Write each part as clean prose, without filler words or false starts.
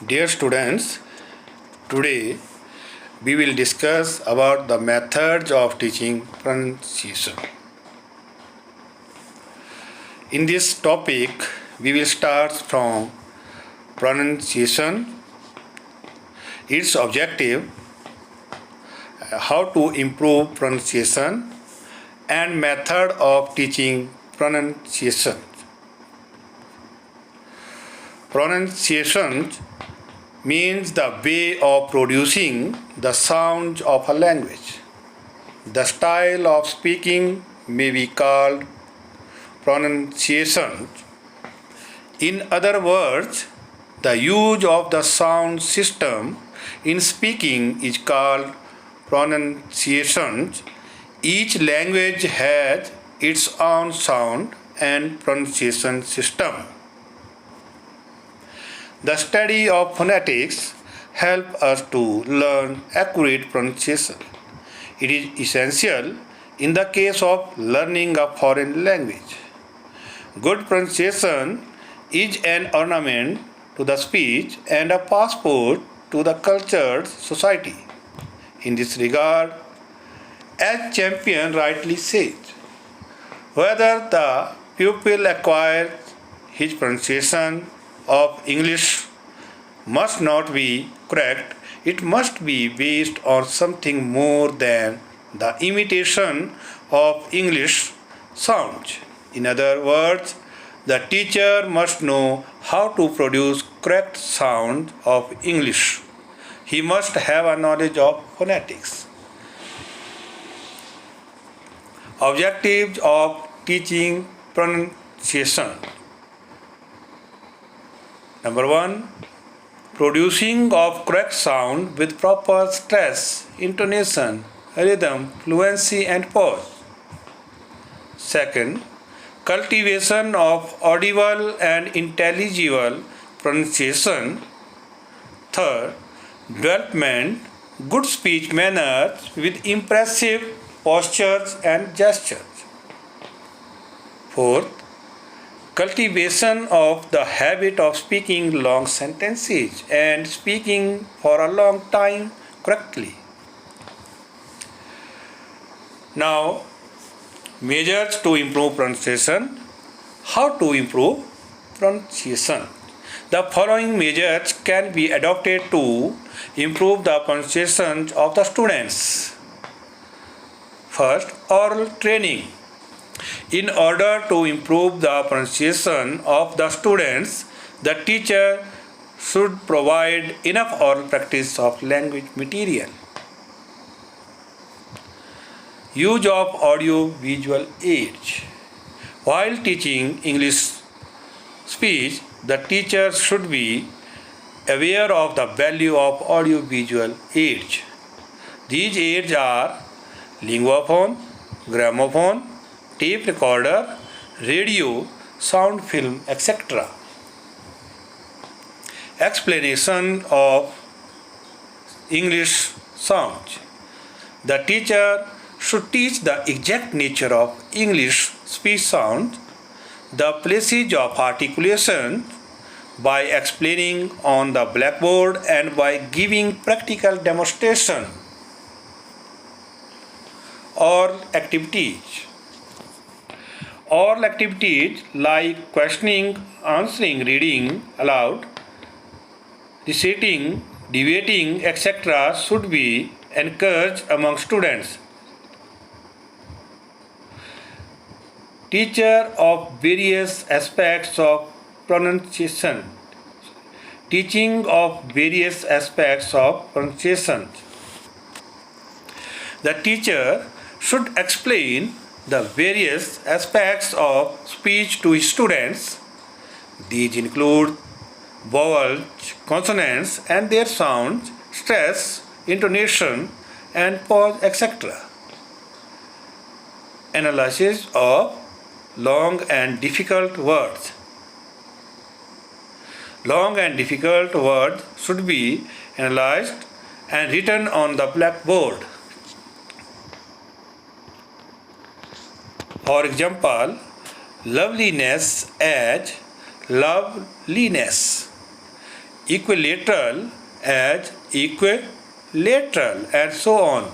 Dear students, today we will discuss about the methods of teaching pronunciation. In this topic, we will start from pronunciation, its objective, how to improve pronunciation, and method of teaching pronunciation. Pronunciation means the way of producing the sounds of a language. The style of speaking may be called pronunciation. In other words, the use of the sound system in speaking is called pronunciation. Each language has its own sound and pronunciation system. The study of phonetics helps us to learn accurate pronunciation. It is essential in the case of learning a foreign language. Good pronunciation is an ornament to the speech and a passport to the cultured society. In this regard, as Champion rightly said, whether the pupil acquires his pronunciation of English must not be correct, it must be based on something more than the imitation of English sounds. In other words, the teacher must know how to produce correct sound of English. He must have a knowledge of phonetics. Objectives of teaching pronunciation. Number 1. Producing of correct sound with proper stress, intonation, rhythm, fluency and pause. Second, cultivation of audible and intelligible pronunciation. Third, development good speech manners with impressive postures and gestures. Fourth, cultivation of the habit of speaking long sentences and speaking for a long time correctly. Now, measures to improve pronunciation. How to improve pronunciation? The following measures can be adopted to improve the pronunciation of the students. First, oral training. In order to improve the pronunciation of the students, the teacher should provide enough oral practice of language material. Use of audio-visual aids. While teaching English speech, the teacher should be aware of the value of audio-visual aids. These aids are linguaphone, gramophone, tape recorder, radio, sound film, etc. Explanation of English sounds. The teacher should teach the exact nature of English speech sounds, the places of articulation by explaining on the blackboard and by giving practical demonstration or activities. All activities like questioning, answering, reading aloud, reciting, debating, etc. should be encouraged among students. Teacher of various aspects of pronunciation. Teaching of various aspects of pronunciation. The teacher should explain the various aspects of speech to students. These include vowels, consonants and their sounds, stress, intonation and pause, etc. Analysis of long and difficult words. Long and difficult words should be analyzed and written on the blackboard. For example, loveliness as loveliness. equilateral as equilateral, and so on.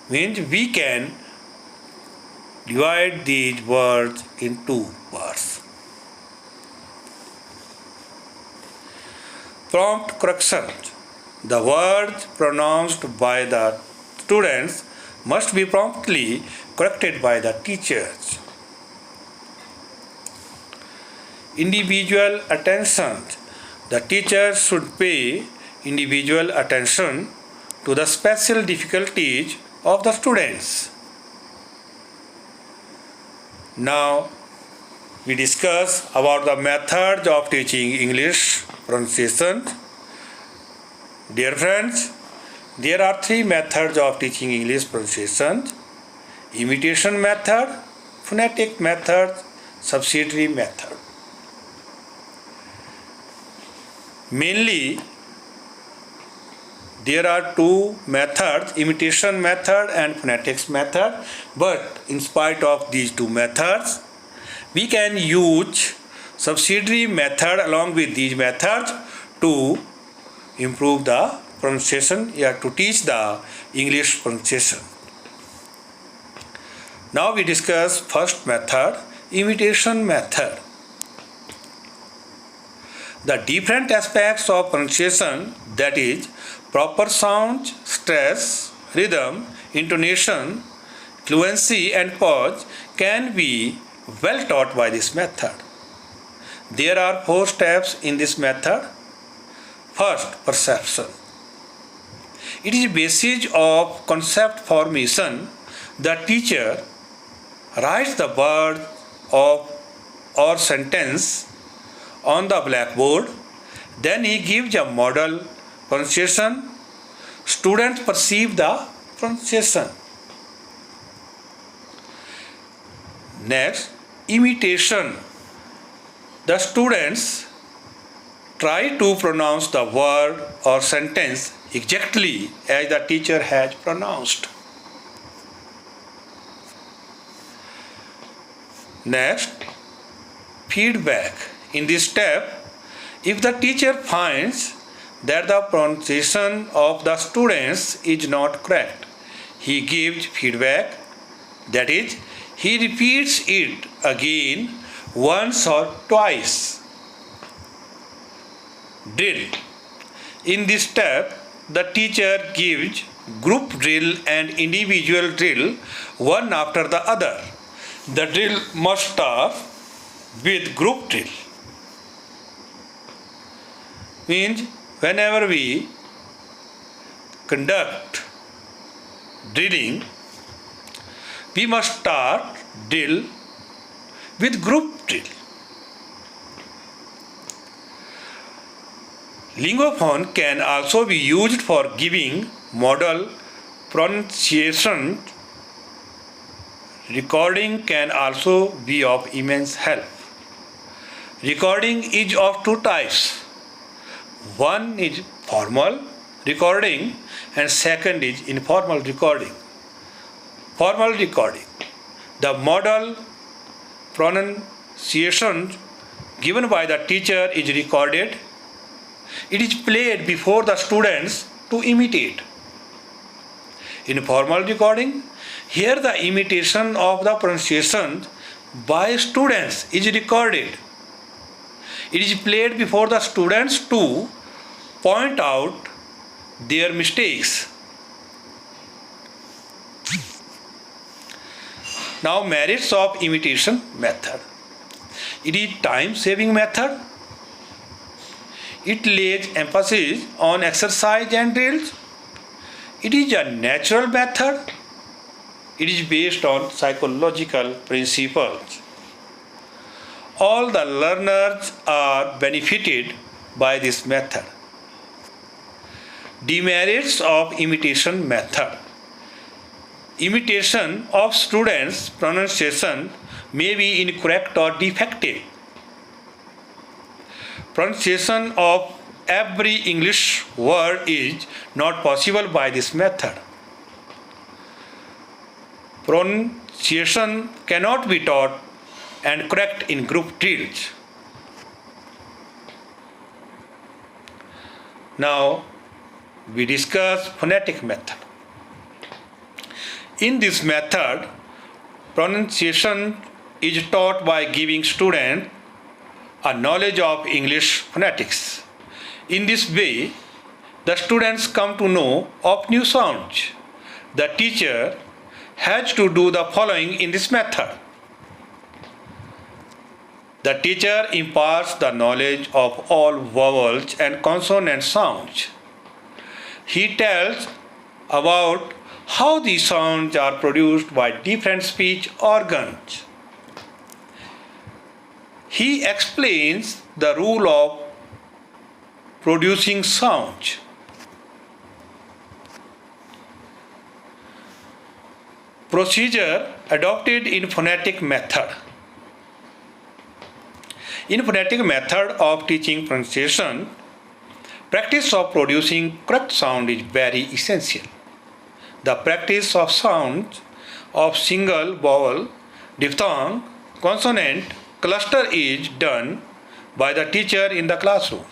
Means we can divide these words in two parts. Prompt corrections. The words pronounced by the students must be promptly corrected by the teachers. Individual attention. The teacher should pay individual attention to the special difficulties of the students. Now we discuss about the methods of teaching English pronunciation. Dear friends, there are three methods of teaching English pronunciation: imitation method, phonetic method, subsidiary method. Mainly, there are two methods, imitation method and phonetics method, but in spite of these two methods, we can use subsidiary method along with these methods to improve the pronunciation, to teach the English pronunciation. Now we discuss first method, imitation method. The different aspects of pronunciation, that is, proper sound, stress, rhythm, intonation, fluency, and pause, can be well taught by this method. There are 4 steps in this method. First, perception. It is basis of concept formation. The teacher writes the word or sentence on the blackboard. Then he gives a model pronunciation. Students perceive the pronunciation. Next, imitation. The students try to pronounce the word or sentence exactly as the teacher has pronounced. Next, feedback. In this step, if the teacher finds that the pronunciation of the students is not correct, he gives feedback. That is, he repeats it again once or twice. Drill. In this step, the teacher gives group drill and individual drill one after the other. The drill must start with group drill. Means whenever we conduct drilling, we must start drill with group drill. Lingophone can also be used for giving model pronunciation. Recording can also be of immense help. Recording is of 2 types. One is formal recording and second is informal recording. Formal recording. The model pronunciation given by the teacher is recorded. It is played before the students to imitate. In formal recording, here the imitation of the pronunciation by students is recorded. It is played before the students to point out their mistakes. Now, merits of imitation method. It is time-saving method. It lays emphasis on exercise and drills. It is a natural method. It is based on psychological principles. All the learners are benefited by this method. Demerits of imitation method. Imitation of students' pronunciation may be incorrect or defective. Pronunciation of every English word is not possible by this method. Pronunciation cannot be taught and correct in group drills. Now we discuss phonetic method. In this method, pronunciation is taught by giving students a knowledge of English phonetics. In this way, the students come to know of new sounds. The teacher has to do the following in this method. The teacher imparts the knowledge of all vowels and consonant sounds. He tells about how these sounds are produced by different speech organs. He explains the rule of producing sounds. Procedure adopted in phonetic method. In phonetic method of teaching pronunciation, practice of producing correct sound is very essential. The practice of sounds of single vowel, diphthong, consonant cluster is done by the teacher in the classroom.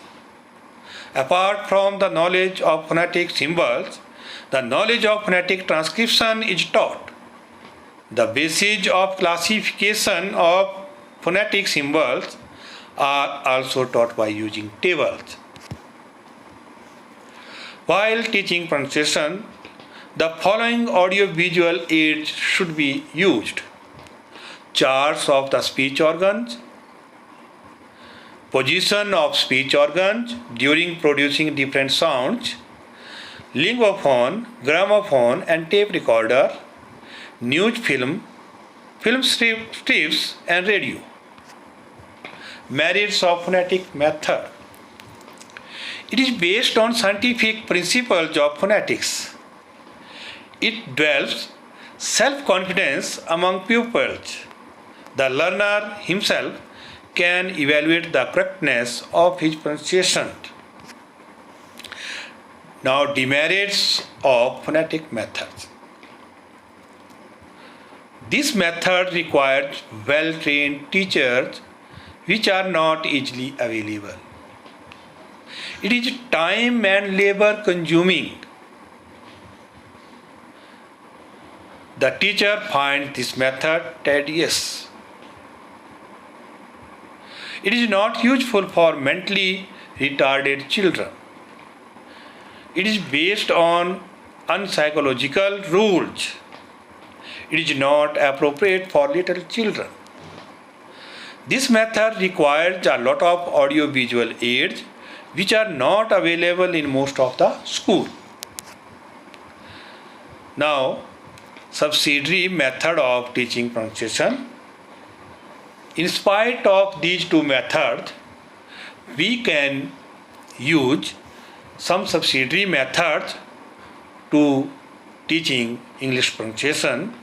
Apart from the knowledge of phonetic symbols, the knowledge of phonetic transcription is taught. The basis of classification of phonetic symbols are also taught by using tables. While teaching pronunciation, the following audio-visual aids should be used: charts of the speech organs, position of speech organs during producing different sounds, lingophone, gramophone and tape recorder, news film, film strips and radio. Merits of phonetic method. It is based on scientific principles of phonetics. It develops self-confidence among pupils. The learner himself can evaluate the correctness of his pronunciation. Now, demerits of phonetic methods. This method requires well-trained teachers which are not easily available. It is time and labor consuming. The teacher finds this method tedious. It is not useful for mentally retarded children. It is based on unpsychological rules. It is not appropriate for little children. This method requires a lot of audio-visual aids which are not available in most of the schools. Now, subsidiary method of teaching pronunciation. In spite of these two methods, we can use some subsidiary methods to teaching English pronunciation.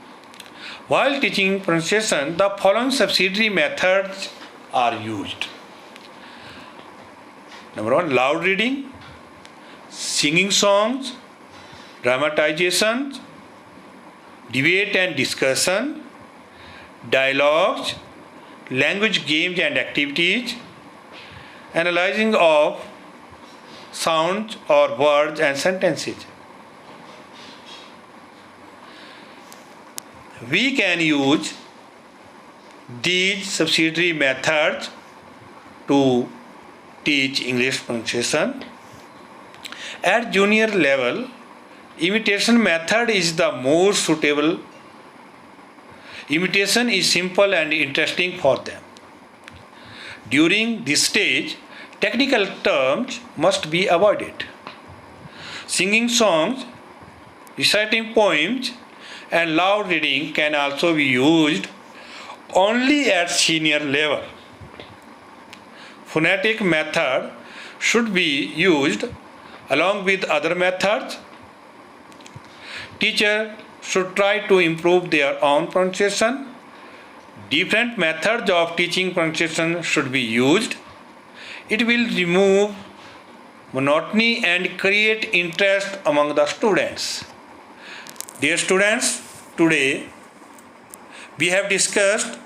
While teaching pronunciation, the following subsidiary methods are used. Number 1, loud reading, singing songs, dramatization, debate and discussion, dialogues, language games and activities, analyzing of sounds or words and sentences. We can use these subsidiary methods to teach English pronunciation. At junior level, imitation method is the most suitable. Imitation is simple and interesting for them. During this stage, technical terms must be avoided. Singing songs, reciting poems, and loud reading can also be used only at senior level. Phonetic method should be used along with other methods. Teacher should try to improve their own pronunciation. Different methods of teaching pronunciation should be used. It will remove monotony and create interest among the students. Dear students, today we have discussed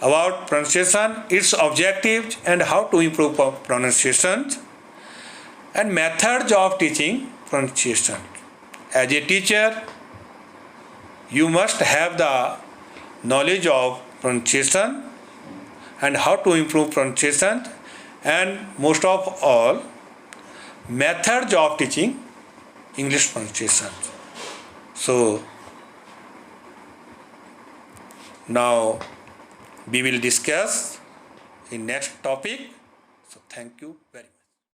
about pronunciation, its objectives and how to improve pronunciation. and methods of teaching pronunciation. As a teacher, you must have the knowledge of pronunciation and how to improve pronunciation, and most of all, methods of teaching English pronunciation. So now we will discuss in next topic. So thank you very much.